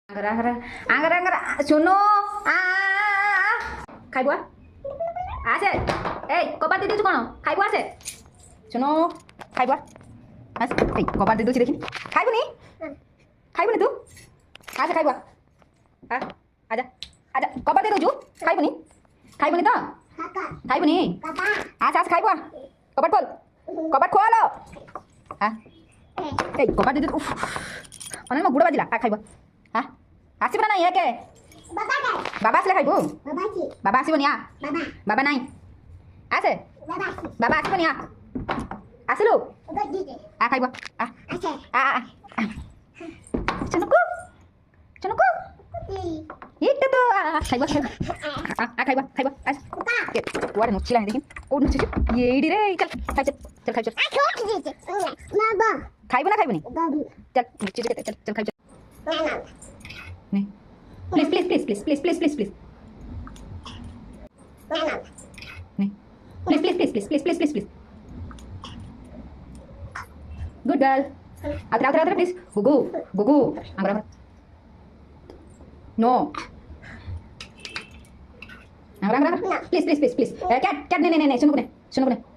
Angara, angara, angara, angara, suno, খাই বুয়া আছে এই কপার দিয়ে দিছো কোন খাই বুয়া আছে শুনো খাই বুয়া আছে এই কপার দিয়ে দিছি দেখি খাইবনি খাইবনি তুই আছে খাই বুয়া আজা আজা কপার দিয়ে দিছো খাইবনি খাইবনি তো খাইবনি আচ্ছা আচ্ছা খাই বুয়া কপার খোল কপার খোলো হ্যাঁ এই কপার দিয়ে উফ অনেক বুড়ো বাজিলা খাই বুয়া হ্যাঁ আসিব না একে বাবা আসলে খাইব বাবা আসিব নিয়া বাবা নাই আছে বাবা আসিব নিয়া আসিলু খাইব চনুকু চনুকু এইটা তো খাইব খাইব খাইব খাইব ওয়ারে নচ্ছিলা দেখি ও নচ্ছিস এইডি রে চল খাই চল চল খাই চল খাইব না খাইবনি চল নচ্ছিস চল চল খাই চল নে please please please please please please please please নে please please please please please please please please good girl atra please gugu gugu angara no angara please please please please cat cat ne ne ne sunu kune